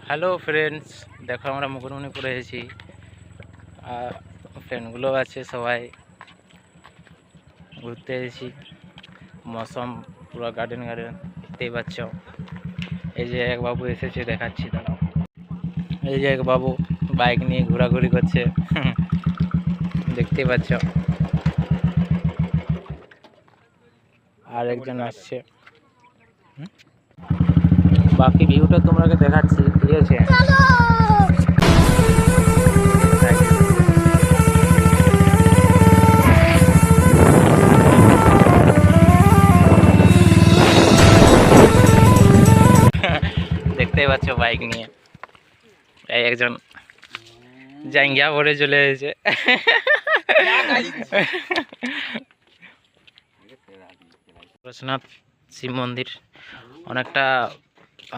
Hello friends, দেখো আমরা মুকুটমণিপুরে এসেছি। ফ্রেন্ডগুলো আছে, সবাই ঘুরতে এসেছি। মৌসুম পুরো গার্ডেন গার্ডেন দেখতেই পাচ্ছ। এই যে এক বাবু এসেছে, দেখাচ্ছি দাঁড়াও। এই যে এক বাবু বাইক নিয়ে ঘোরাঘুরি করছে দেখতেই পাচ্ছ। আর একজন আসছে। বাকি ভিউটা তোমাকে দেখাচ্ছি, ঠিক আছে? দেখতেই পাচ্ছ বাইক নিয়ে এই একজন জাঙ্গিয়া ভরে চলে এসেছে। পরশুনাথ শিব মন্দির অনেকটা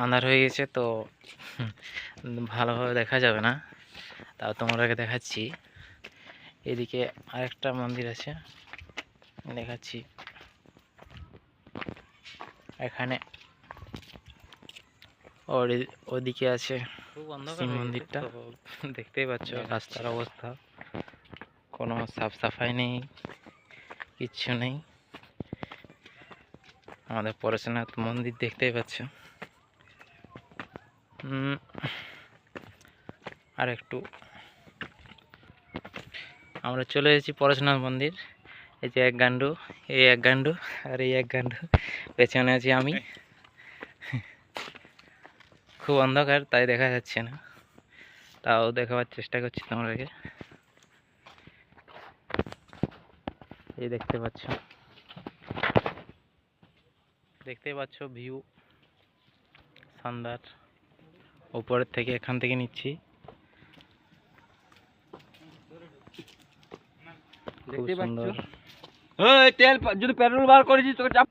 আন্ধার হয়ে গেছে, তো ভালোভাবে দেখা যাবে না, তাও তোমাদেরকে দেখাচ্ছি। এদিকে আরেকটা মন্দির আছে, দেখাচ্ছি। এখানে ওদিকে আছে শিব মন্দিরটা, দেখতেই পাচ্ছ। রাস্তার অবস্থা কোনো সাফ সাফাই নেই, কিচ্ছু নেই। আমাদের পরশুনাথ মন্দির দেখতেই পাচ্ছ। আর একটু আমরা চলে এসেছি পরশুনাথ মন্দির। এই যে এক গান্ডু, এই এক গান্ডু, আর এই এক গান্ডু, পেছনে আছি আমি। খুব অন্ধকার, তাই দেখা যাচ্ছে না, তাও দেখাবার চেষ্টা করছি তোমাদেরকে। এই দেখতে পাচ্ছ ভিউ শানদার। উপরের থেকে, এখান থেকে নিচ্ছি, খুব সুন্দর। যদি পেট্রোল বার করেছি তোকে চাপ।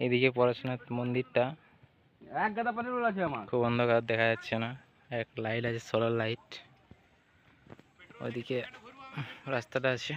এদিকে পরশুনাথ মন্দিরটা এক গাদা পেট্রোল আছে আমার। খুব অন্ধকার, দেখা যাচ্ছে না। এক লাইট আছে, সোলার লাইট। ওইদিকে রাস্তাটা আছে।